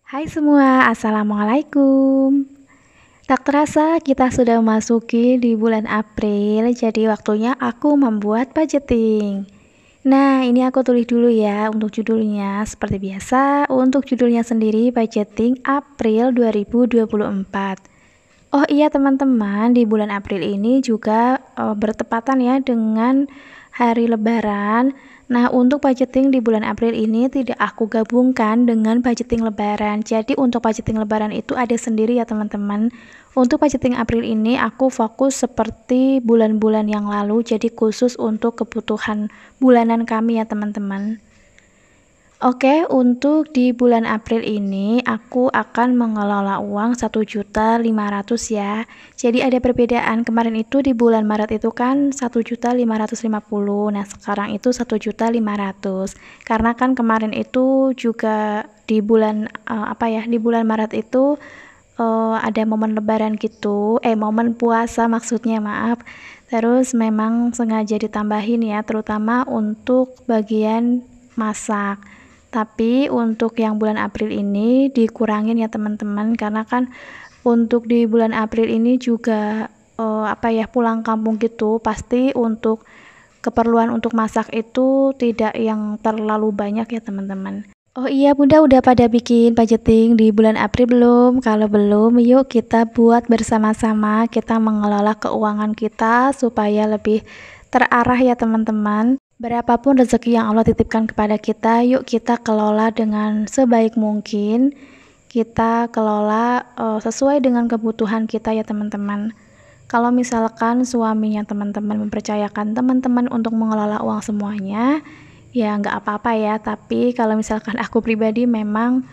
Hai semua, Assalamualaikum. Tak terasa kita sudah memasuki di bulan April, jadi waktunya aku membuat budgeting. Nah, ini aku tulis dulu ya untuk judulnya. Seperti biasa, untuk judulnya sendiri budgeting April 2024. Oh iya teman-teman, di bulan April ini juga bertepatan ya dengan hari Lebaran. Nah, untuk budgeting di bulan April ini tidak aku gabungkan dengan budgeting Lebaran. Jadi untuk budgeting Lebaran itu ada sendiri ya teman-teman. Untuk budgeting April ini aku fokus seperti bulan-bulan yang lalu, jadi khusus untuk kebutuhan bulanan kami ya teman-teman. Oke, untuk di bulan April ini aku akan mengelola uang 1.500.000 ya. Jadi ada perbedaan. Kemarin itu di bulan Maret itu kan 1.550.000. Nah, sekarang itu 1.500.000. Karena kan kemarin itu juga di bulan di bulan Maret itu ada momen lebaran gitu. Momen puasa maksudnya, maaf. Terus memang sengaja ditambahin ya, terutama untuk bagian masak. Tapi untuk yang bulan April ini dikurangin ya teman-teman, karena kan untuk di bulan April ini juga pulang kampung gitu, pasti untuk keperluan untuk masak itu tidak yang terlalu banyak ya teman-teman. Oh iya Bunda, udah pada bikin budgeting di bulan April belum? Kalau belum, yuk kita buat bersama-sama, kita mengelola keuangan kita supaya lebih terarah ya teman-teman. Berapapun rezeki yang Allah titipkan kepada kita, yuk kita kelola dengan sebaik mungkin. Kita kelola sesuai dengan kebutuhan kita ya teman-teman. Kalau misalkan suaminya teman-teman mempercayakan teman-teman untuk mengelola uang semuanya, ya nggak apa-apa ya. Tapi kalau misalkan aku pribadi memang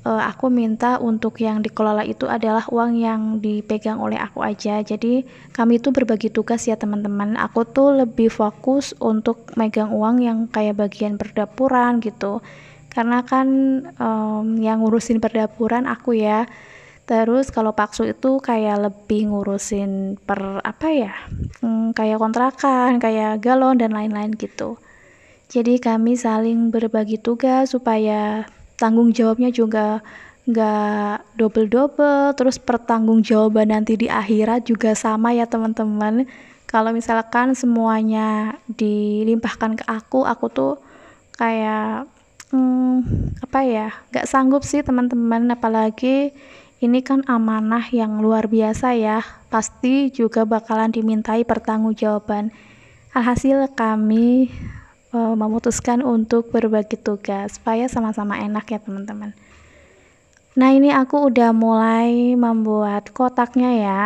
aku minta untuk yang dikelola itu adalah uang yang dipegang oleh aku aja. Jadi kami itu berbagi tugas ya teman-teman. Aku tuh lebih fokus untuk megang uang yang kayak bagian perdapuran gitu. Karena kan yang ngurusin perdapuran aku ya. Terus kalau Paksu itu kayak lebih ngurusin kayak kontrakan, kayak galon dan lain-lain gitu. Jadi kami saling berbagi tugas supaya tanggung jawabnya juga nggak double-double, terus pertanggungjawaban nanti di akhirat juga sama ya teman-teman. Kalau misalkan semuanya dilimpahkan ke aku tuh kayak nggak sanggup sih teman-teman, apalagi ini kan amanah yang luar biasa ya, pasti juga bakalan dimintai pertanggungjawaban. Alhasil kami memutuskan untuk berbagi tugas supaya sama-sama enak ya teman-teman. Nah, ini aku udah mulai membuat kotaknya ya,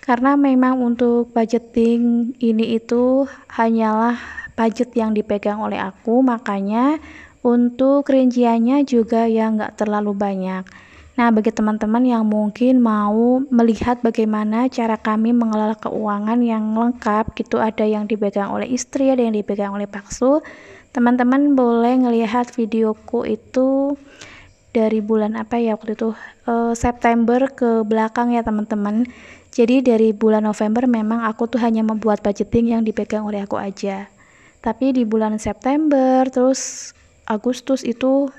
karena memang untuk budgeting ini itu hanyalah budget yang dipegang oleh aku, makanya untuk rinciannya juga yang nggak terlalu banyak. Nah, bagi teman-teman yang mungkin mau melihat bagaimana cara kami mengelola keuangan yang lengkap gitu, ada yang dipegang oleh istri, ada yang dipegang oleh Paksu, teman-teman boleh ngelihat videoku itu dari bulan waktu itu September ke belakang ya teman-teman. Jadi dari bulan November memang aku tuh hanya membuat budgeting yang dipegang oleh aku aja. Tapi di bulan September terus Agustus itu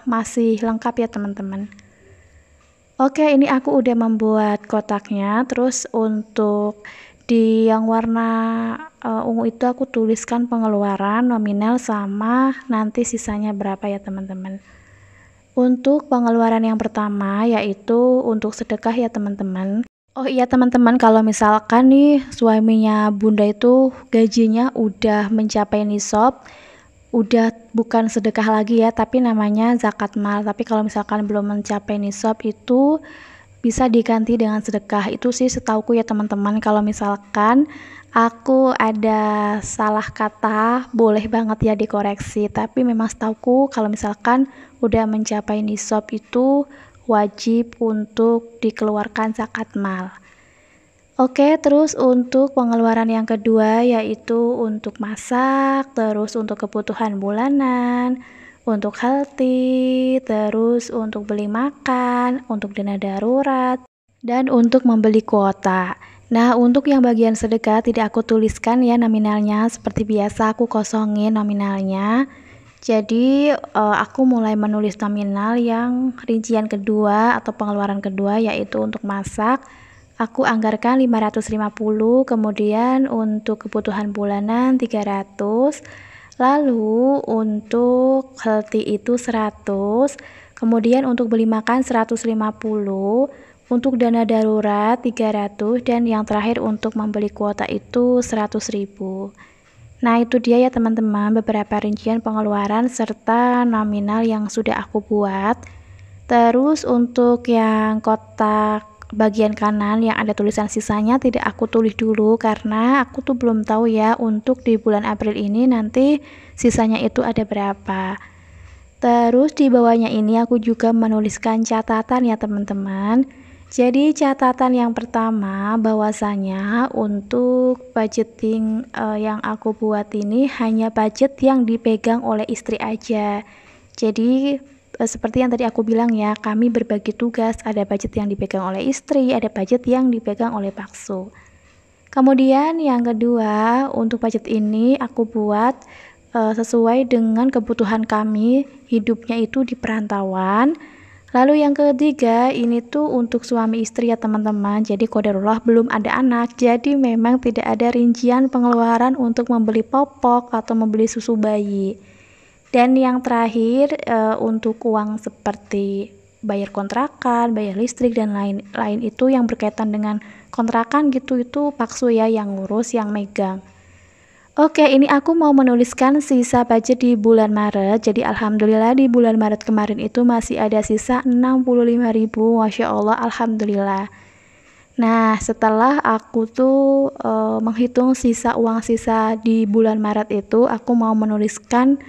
masih lengkap ya teman-teman. Oke, ini aku udah membuat kotaknya. Terus untuk di yang warna ungu itu aku tuliskan pengeluaran nominal sama nanti sisanya berapa ya teman-teman. Untuk pengeluaran yang pertama yaitu untuk sedekah ya teman-teman. Oh iya teman-teman, kalau misalkan nih suaminya Bunda itu gajinya udah mencapai nisab, udah bukan sedekah lagi ya, tapi namanya zakat mal. Tapi kalau misalkan belum mencapai nisab itu bisa diganti dengan sedekah. Itu sih setauku ya teman-teman. Kalau misalkan aku ada salah kata, boleh banget ya dikoreksi. Tapi memang setauku kalau misalkan udah mencapai nisab itu wajib untuk dikeluarkan zakat mal. Oke, terus untuk pengeluaran yang kedua yaitu untuk masak, terus untuk kebutuhan bulanan, untuk healthy, terus untuk beli makan, untuk dana darurat, dan untuk membeli kuota. Nah, untuk yang bagian sedekah tidak aku tuliskan ya nominalnya, seperti biasa aku kosongin nominalnya. Jadi aku mulai menulis nominal yang rincian kedua atau pengeluaran kedua, yaitu untuk masak aku anggarkan 550, kemudian untuk kebutuhan bulanan 300, lalu untuk healthy itu 100, kemudian untuk beli makan 150, untuk dana darurat 300, dan yang terakhir untuk membeli kuota itu 100.000. Nah, itu dia ya teman-teman, beberapa rincian pengeluaran serta nominal yang sudah aku buat. Terus untuk yang kotak bagian kanan yang ada tulisan sisanya tidak aku tulis dulu karena aku tuh belum tahu ya untuk di bulan April ini nanti sisanya itu ada berapa. Terus di bawahnya ini aku juga menuliskan catatan ya teman-teman. Jadi catatan yang pertama bahwasanya untuk budgeting yang aku buat ini hanya budget yang dipegang oleh istri aja. Jadi seperti yang tadi aku bilang ya, kami berbagi tugas, ada budget yang dipegang oleh istri, ada budget yang dipegang oleh Paksu. Kemudian yang kedua, untuk budget ini aku buat sesuai dengan kebutuhan kami, hidupnya itu di perantauan. Lalu yang ketiga, ini tuh untuk suami istri ya teman-teman. Jadi qadarullah belum ada anak, jadi memang tidak ada rincian pengeluaran untuk membeli popok atau membeli susu bayi. Dan yang terakhir untuk uang seperti bayar kontrakan, bayar listrik dan lain-lain itu yang berkaitan dengan kontrakan gitu, itu Paksu ya yang ngurus, yang megang. Oke, ini aku mau menuliskan sisa budget di bulan Maret. Jadi alhamdulillah di bulan Maret kemarin itu masih ada sisa 65.000. Masya Allah, alhamdulillah. Nah, setelah aku tuh menghitung uang sisa di bulan Maret itu, aku mau menuliskan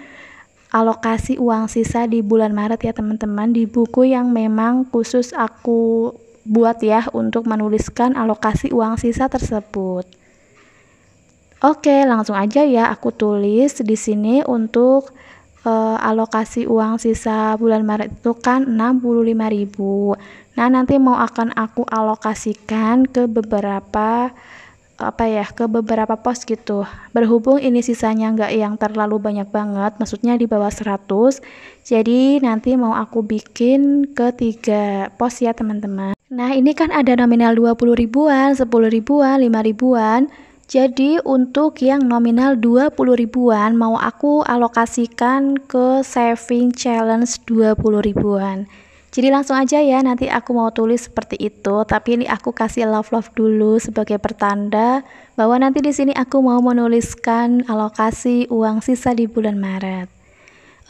alokasi uang sisa di bulan Maret ya teman-teman, di buku yang memang khusus aku buat ya untuk menuliskan alokasi uang sisa tersebut. Oke, langsung aja ya aku tulis di sini untuk alokasi uang sisa bulan Maret itu kan 65.000. Nah, nanti mau akan aku alokasikan ke beberapa pos gitu. Berhubung ini sisanya nggak yang terlalu banyak banget, maksudnya di bawah 100. Jadi nanti mau aku bikin ke 3 pos ya teman-teman. Nah, ini kan ada nominal 20 ribuan, 10 ribuan, 5 ribuan. Jadi untuk yang nominal 20 ribuan mau aku alokasikan ke saving challenge 20 ribuan. Jadi langsung aja ya, nanti aku mau tulis seperti itu, tapi ini aku kasih love dulu sebagai pertanda bahwa nanti di sini aku mau menuliskan alokasi uang sisa di bulan Maret.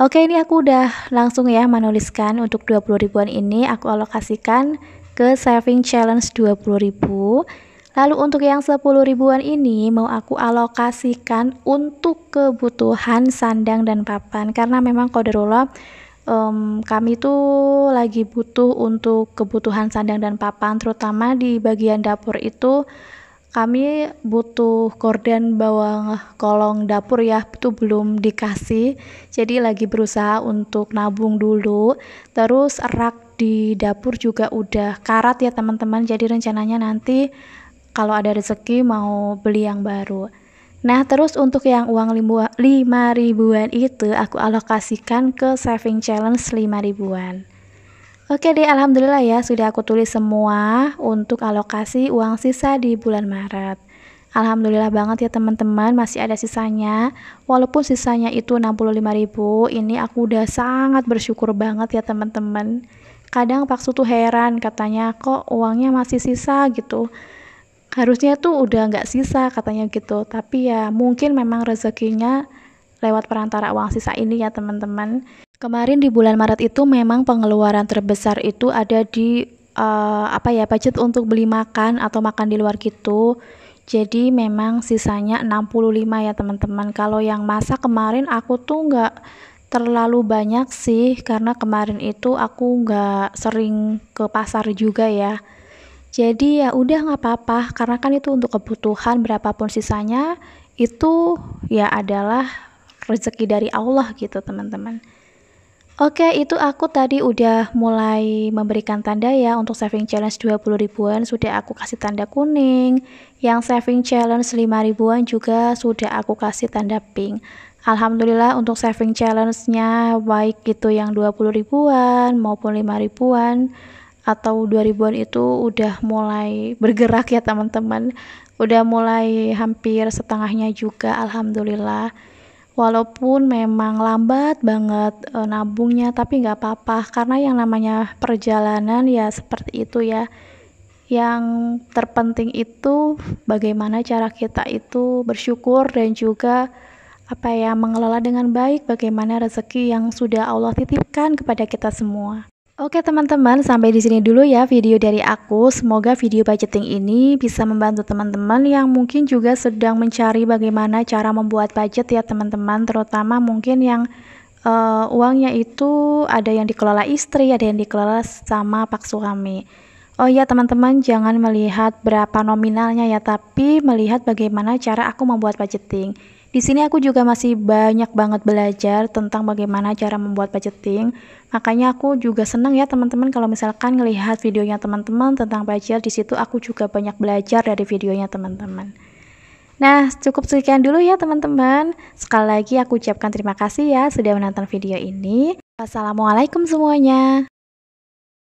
Oke, ini aku udah langsung ya menuliskan untuk 20 ribuan ini aku alokasikan ke saving challenge 20 ribu. Lalu untuk yang 10 ribuan ini mau aku alokasikan untuk kebutuhan sandang dan papan, karena memang qadarullah kami tuh lagi butuh untuk kebutuhan sandang dan papan, terutama di bagian dapur itu kami butuh gorden bawah kolong dapur ya, itu belum dikasih, jadi lagi berusaha untuk nabung dulu. Terus rak di dapur juga udah karat ya teman-teman, jadi rencananya nanti kalau ada rezeki mau beli yang baru. Nah, terus untuk yang uang 5 ribuan itu aku alokasikan ke saving challenge 5 ribuan. Oke deh, alhamdulillah ya sudah aku tulis semua untuk alokasi uang sisa di bulan Maret. Alhamdulillah banget ya teman-teman, masih ada sisanya. Walaupun sisanya itu 65.000, ini aku udah sangat bersyukur banget ya teman-teman. Kadang Paksu tuh heran, katanya kok uangnya masih sisa gitu. Harusnya tuh udah nggak sisa katanya gitu, tapi ya mungkin memang rezekinya lewat perantara uang sisa ini ya teman-teman. Kemarin di bulan Maret itu memang pengeluaran terbesar itu ada di budget untuk beli makan atau makan di luar gitu. Jadi memang sisanya 65 ya teman-teman. Kalau yang masak kemarin aku tuh nggak terlalu banyak sih, karena kemarin itu aku nggak sering ke pasar juga ya. Jadi ya udah nggak apa-apa, karena kan itu untuk kebutuhan, berapapun sisanya itu ya adalah rezeki dari Allah gitu teman-teman. Oke, itu aku tadi udah mulai memberikan tanda ya. Untuk saving challenge 20 ribuan sudah aku kasih tanda kuning, yang saving challenge 5 ribuan juga sudah aku kasih tanda pink. Alhamdulillah untuk saving challenge-nya baik itu yang 20 ribuan maupun 5 ribuan atau 2 ribuan itu udah mulai bergerak ya teman-teman. Udah mulai hampir setengahnya juga alhamdulillah. Walaupun memang lambat banget nabungnya, tapi nggak apa-apa karena yang namanya perjalanan ya seperti itu ya. Yang terpenting itu bagaimana cara kita itu bersyukur dan juga mengelola dengan baik bagaimana rezeki yang sudah Allah titipkan kepada kita semua. Oke teman-teman, sampai di sini dulu ya video dari aku. Semoga video budgeting ini bisa membantu teman-teman yang mungkin juga sedang mencari bagaimana cara membuat budget ya teman-teman, terutama mungkin yang uangnya itu ada yang dikelola istri, ada yang dikelola sama pak suami. Oh ya teman-teman, jangan melihat berapa nominalnya ya, tapi melihat bagaimana cara aku membuat budgeting. Di sini aku juga masih banyak banget belajar tentang bagaimana cara membuat budgeting. Makanya aku juga senang ya teman-teman kalau misalkan ngelihat videonya teman-teman tentang budget. Di situ aku juga banyak belajar dari videonya teman-teman. Nah, cukup sekian dulu ya teman-teman. Sekali lagi aku ucapkan terima kasih ya sudah menonton video ini. Wassalamualaikum semuanya.